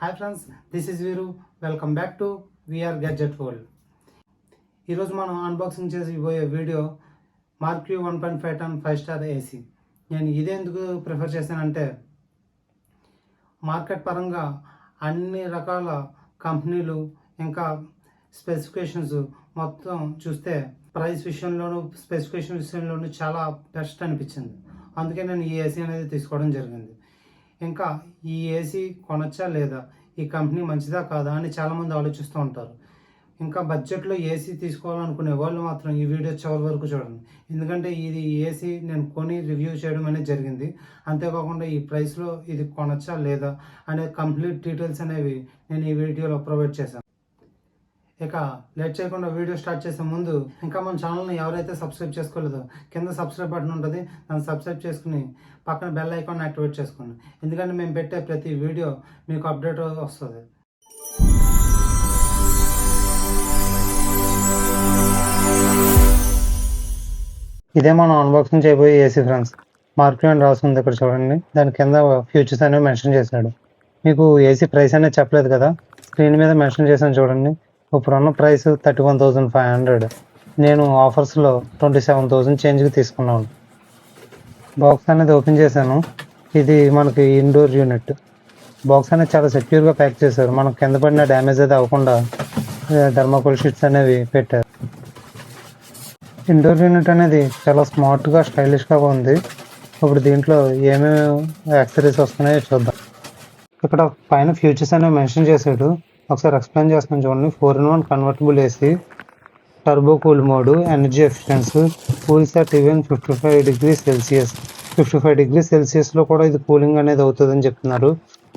Hi friends, this is Veeru. Welcome back to VR gadget world. ఈరోజు మనం unboxing చేసి పోయే video Marq 1.5 ton 5 star AC. నేను ఇదే ఎందుకు ప్రిఫర్ చేశానంటే, మార్కెట్ పరంగా అన్ని రకాల కంపెనీలు ఇంకా స్పెసిఫికేషన్స్ మొత్తం చూస్తే ప్రైస్ విషయంలోనూ స్పెసిఫికేషన్ విషయంలోనూ చాలా బెస్ట్ అనిపించింది. అందుకే నేను ఈ ఏసీ అనేది తీసుకోవడం జరిగింది. ఇంకా ఈ ఏసీ కొనొచ్చా లేదా, ఈ కంపెనీ మంచిదా కాదా అని చాలామంది ఆలోచిస్తూ ఉంటారు. ఇంకా బడ్జెట్లో ఏసీ తీసుకోవాలనుకునే వాళ్ళు మాత్రం ఈ వీడియో చివరి వరకు చూడండి. ఎందుకంటే ఇది ఏసీ నేను కొని రివ్యూ చేయడం అనేది జరిగింది. అంతేకాకుండా ఈ ప్రైస్లో ఇది కొనొచ్చా లేదా అనే కంప్లీట్ డీటెయిల్స్ అనేవి నేను ఈ వీడియోలో ప్రొవైడ్ చేశాను. ఇక లేట్ చేయకుండా వీడియో స్టార్ట్ చేసే ముందు, ఇంకా మన ఛానల్ని ఎవరైతే సబ్స్క్రైబ్ చేసుకోలేదో కింద సబ్స్క్రైబ్ బటన్ ఉంటుంది, దాన్ని సబ్స్క్రైబ్ చేసుకుని పక్కన బెల్ ఐకాన్ యాక్టివేట్ చేసుకోండి. ఎందుకంటే మేము పెట్టే ప్రతి వీడియో మీకు అప్డేట్ వస్తుంది. ఇదే మనం అన్బాక్సింగ్ చేయబోయే ఏసీ ఫ్రెండ్స్. మార్క్యూ అని రాస్తుంది ఇక్కడ చూడండి. దాని కింద ఫ్యూచర్స్ అనేవి మెన్షన్ చేశాడు. మీకు ఏసీ ప్రైస్ అనేది చెప్పలేదు కదా, స్క్రీన్ మీద మెన్షన్ చేశాను చూడండి. ఇప్పుడున్న ప్రైస్ 31,500. నేను ఆఫర్స్లో 27,000 చేంజ్కి తీసుకున్నాను. బాక్స్ అనేది ఓపెన్ చేశాను. ఇది మనకి ఇండోర్ యూనిట్. బాక్స్ అనేది చాలా సెక్యూర్గా ప్యాక్ చేశారు. మనకు కింద పడిన డ్యామేజ్ అయితే అవ్వకుండా థర్మాకోల్ షీట్స్ అనేవి పెట్టారు. ఇండోర్ యూనిట్ అనేది చాలా స్మార్ట్గా స్టైలిష్గా ఉంది. ఇప్పుడు దీంట్లో ఏమేమి యాక్సెసరీస్ వస్తున్నాయో చూద్దాం. ఇక్కడ పైన ఫ్యూచర్స్ అనేవి మెన్షన్ చేశాడు. ఒకసారి ఎక్స్ప్లెయిన్ చేస్తాను చూడండి. 4-in-1 convertible AC, turbo cool mode, energy efficiency, cools at even 55 degrees Celsius. 55 degrees Celsiusలో కూడా ఇది కూలింగ్ అనేది అవుతుందని చెప్తున్నారు.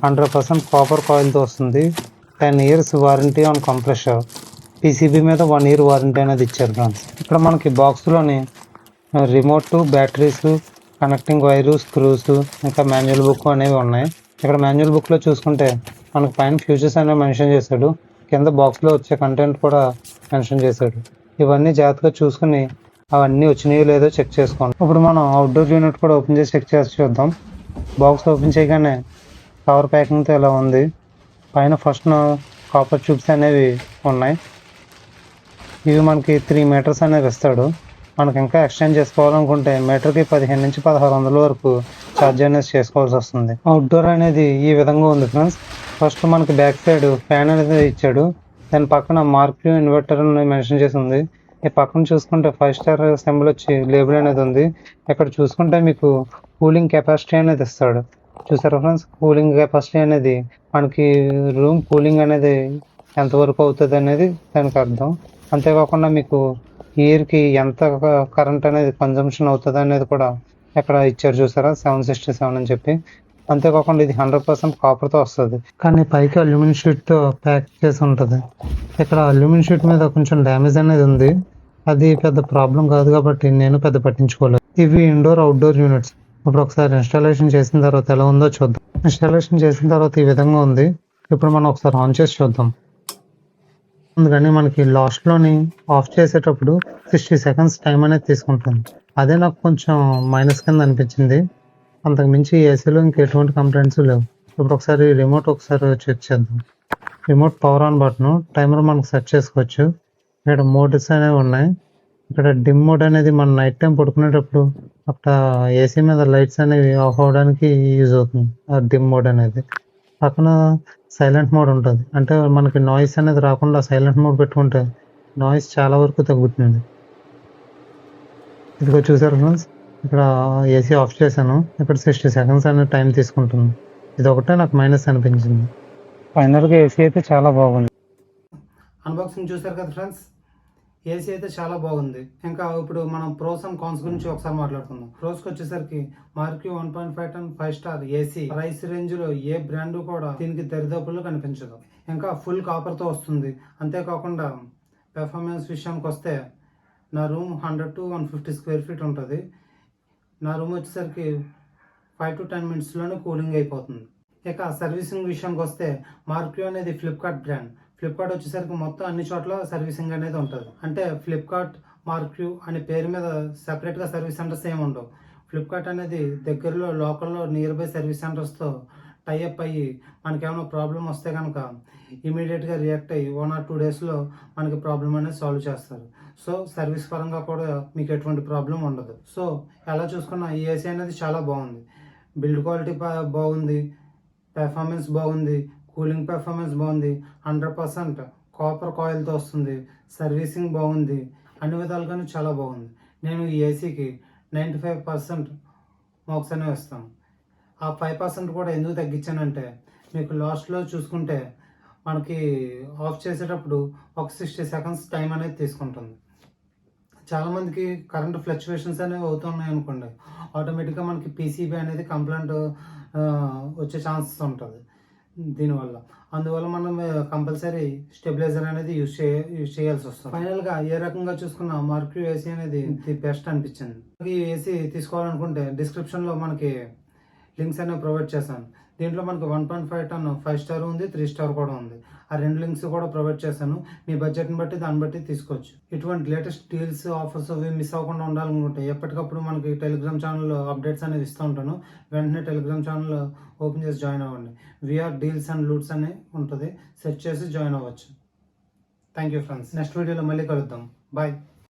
100% కాపర్ కాయిల్తో వస్తుంది. 10 years warranty on compressor. PCB మీద 1 year వారంటీ అనేది ఇచ్చారు ఫ్రెండ్స్. ఇక్కడ మనకి బాక్స్లోని remote, batteries, connecting wire, screws, ఇంకా మాన్యువల్ బుక్ అనేవి ఉన్నాయి. ఇక్కడ మాన్యువల్ బుక్లో చూసుకుంటే మనకు పైన ఫ్యూచర్స్ అనేవి మెన్షన్ చేశాడు. కింద బాక్స్లో వచ్చే కంటెంట్ కూడా మెన్షన్ చేశాడు. ఇవన్నీ జాగ్రత్తగా చూసుకుని అవన్నీ వచ్చినాయో లేదో చెక్ చేసుకోండి. ఇప్పుడు మనం అవుట్డోర్ యూనిట్ కూడా ఓపెన్ చేసి చెక్ చేసి చూద్దాం. బాక్స్ ఓపెన్ చేయగానే కవర్ ప్యాకింగ్తో ఇలా ఉంది. పైన ఫస్ట్ కాపర్ ట్యూబ్స్ అనేవి ఉన్నాయి. ఇవి మనకి 3 meters అనేవి ఇస్తాడు. మనకి ఇంకా ఎక్స్చేంజ్ చేసుకోవాలనుకుంటే మీటర్కి 15 నుంచి 1600 వరకు ఛార్జ్ అనేది చేసుకోవాల్సి వస్తుంది. అవుట్డోర్ అనేది ఈ విధంగా ఉంది ఫ్రెండ్స్. ఫస్ట్ మనకి బ్యాక్ సైడ్ ఫ్యాన్ అనేది ఇచ్చాడు. దాని పక్కన మార్క్యూ ఇన్వర్టర్ అని మెన్షన్ చేసి ఉంది. ఈ పక్కన చూసుకుంటే 5 స్టార్ సింబల్ వచ్చి లేబుల్ అనేది ఉంది. ఇక్కడ చూసుకుంటే మీకు కూలింగ్ కెపాసిటీ అనేది ఇస్తాడు. చూసారా ఫ్రెండ్స్, కూలింగ్ కెపాసిటీ అనేది మనకి రూమ్ కూలింగ్ అనేది ఎంతవరకు అవుతుంది అనేది దానికి అర్థం. అంతేకాకుండా మీకు ఇయర్కి ఎంత కరెంట్ అనేది కన్జంప్షన్ అవుతుంది అనేది కూడా ఇక్కడ ఇచ్చారు. చూసారా, 767 అని చెప్పి. అంతేకాకుండా ఇది 100% కాపర్తో వస్తుంది, కానీ పైకి అల్యూమినియం షీట్తో ప్యాక్ చేసి ఉంటుంది. ఇక్కడ అల్యూమినియం షీట్ మీద కొంచెం డ్యామేజ్ అనేది ఉంది. అది పెద్ద ప్రాబ్లం కాదు కాబట్టి నేను పెద్ద పట్టించుకోలేదు. ఇవి ఇండోర్ అవుట్డోర్ యూనిట్స్. ఇప్పుడు ఒకసారి ఇన్స్టాలేషన్ చేసిన తర్వాత ఎలా ఉందో చూద్దాం. ఇన్స్టాలేషన్ చేసిన తర్వాత ఈ విధంగా ఉంది. ఇప్పుడు మనం ఒకసారి ఆన్ చేసి చూద్దాం. అందుకని మనకి లాస్ట్లోని ఆఫ్ చేసేటప్పుడు 60 seconds టైం అనేది తీసుకుంటుంది. అదే నాకు కొంచెం మైనస్ కింద అనిపించింది. అంతకు మించి ఏసీలో ఇంక ఎటువంటి కంప్లైంట్స్ లేవు. ఇప్పుడు ఒకసారి రిమోట్ చెక్ చేద్దాం. Remote power on button, timer మనకు సెట్ చేసుకోవచ్చు. ఇక్కడ మోడ్స్ అనేవి ఉన్నాయి. ఇక్కడ డిమ్ మోడ్ అనేది మనం నైట్ టైం పడుకునేటప్పుడు అక్కడ ఏసీ మీద లైట్స్ అనేవి ఆఫ్ అవ్వడానికి యూజ్ అవుతుంది ఆ డిమ్ మోడ్ అనేది. పక్కన సైలెంట్ మోడ్ ఉంటుంది. అంటే మనకి నాయిస్ అనేది రాకుండా సైలెంట్ మోడ్ పెట్టుకుంటే నాయిస్ చాలా వరకు తగ్గుతుంది. ఇదిగో చూసారు ఫ్రెండ్స్, ఇక్కడ ఏసీ ఆఫ్ చేశాను. ఇక్కడ 60 seconds అనేది టైం తీసుకుంటుంది. ఇది ఒకటే నాకు మైనస్ అనిపించింది. ఫైనల్గా ఏసీ అయితే చాలా బాగుంది. అన్బాక్సింగ్ చూసారు కదా ఫ్రెండ్స్, ఏసీ అయితే చాలా బాగుంది. ఇంకా ఇప్పుడు మనం ప్రోస్ అండ్ కాన్స్ గురించి ఒకసారి మాట్లాడుకుందాం. ప్రోస్కి వచ్చేసరికి marquee 1.5 ton 5 star AC price range లో ఏ బ్రాండ్ కూడా దీనికి దరిదాపుల్లో కనిపించదు. ఇంకా ఫుల్ కాపర్ తో వస్తుంది. అంతేకాకుండా పెర్ఫార్మెన్స్ విషయానికి వస్తే నా రూమ్ 100 to 150 square feet ఉంటుంది. నా రూమ్ వచ్చేసరికి 5 to 10 minutes లోనే కూలింగ్ అయిపోతుంది. ఇక సర్వీసింగ్ విషయానికి వస్తే మార్క్యూ అనేది ఫ్లిప్కార్ట్ బ్రాండ్. ఫ్లిప్కార్ట్ వచ్చేసరికి మొత్తం అన్ని చోట్ల సర్వీసింగ్ అనేది ఉంటుంది. అంటే ఫ్లిప్కార్ట్, మార్క్యూ అనే పేరు మీద సెపరేట్గా సర్వీస్ సెంటర్స్ ఏమి ఉండవు. ఫ్లిప్కార్ట్ అనేది దగ్గరలో లోకల్లో నియర్ బై సర్వీస్ సెంటర్స్తో టైఅప్ అయ్యి మనకేమైనా ప్రాబ్లం వస్తే కనుక ఇమీడియట్గా రియాక్ట్ అయ్యి 1 or 2 డేస్లో మనకి ప్రాబ్లం అనేది సాల్వ్ చేస్తారు. సో సర్వీస్ పరంగా కూడా మీకు ఎటువంటి ప్రాబ్లం ఉండదు. సో ఎలా చూసుకున్నా ఈ ఏసీ అనేది చాలా బాగుంది. బిల్డ్ క్వాలిటీ బాగుంది, పెర్ఫార్మెన్స్ బాగుంది, కూలింగ్ పెర్ఫార్మెన్స్ బాగుంది, 100% కాపర్ కాయిల్తో వస్తుంది, సర్వీసింగ్ బాగుంది, అన్ని విధాలుగానే చాలా బాగుంది. నేను ఈ ఏసీకి 95% మార్క్స్ అనేవి ఇస్తాను. ఆ 5% కూడా ఎందుకు తగ్గించానంటే మీకు లాస్ట్లో చూసుకుంటే మనకి ఆఫ్ చేసేటప్పుడు ఒక 60 seconds టైం అనేది తీసుకుంటుంది. చాలామందికి కరెంట్ ఫ్లక్చువేషన్స్ అనేవి అవుతున్నాయి అనుకోండి, ఆటోమేటిక్గా మనకి పీసీబీ అనేది కంప్లైంట్ వచ్చే ఛాన్సెస్ ఉంటుంది దీనివల్ల. అందువల్ల మనం కంపల్సరీ స్టెబిలైజర్ అనేది యూజ్ చేయాల్సి వస్తుంది. ఫైనల్గా ఏ రకంగా చూసుకున్నా మార్క్యూ ఏసీ అనేది ది బెస్ట్ అనిపించింది. ఈ ఏసీ తీసుకోవాలనుకుంటే డిస్క్రిప్షన్లో మనకి లింక్స్ అనేవి ప్రొవైడ్ చేశాను. దీంట్లో మనకి 1.5 ton 5 star ఉంది, 3 star కూడా ఉంది. ఆ 2 లింక్స్ కూడా ప్రొవైడ్ చేశాను. మీ బడ్జెట్ని బట్టి దాన్ని బట్టి తీసుకోవచ్చు. ఇటువంటి లేటెస్ట్ డీల్స్, ఆఫర్స్ అవి మిస్ అవ్వకుండా ఉండాలనుకుంటే ఎప్పటికప్పుడు మనకి టెలిగ్రామ్ ఛానల్లో అప్డేట్స్ అనేవి ఇస్తూ ఉంటాను. వెంటనే టెలిగ్రామ్ ఛానల్ ఓపెన్ చేసి జాయిన్ అవ్వండి. విఆర్ డీల్స్ అండ్ లూట్స్ అని ఉంటుంది, సెర్చ్ చేసి జాయిన్ అవ్వచ్చు. Thank you friends. నెక్స్ట్ వీడియోలో మళ్ళీ కలుద్దాం. బాయ్.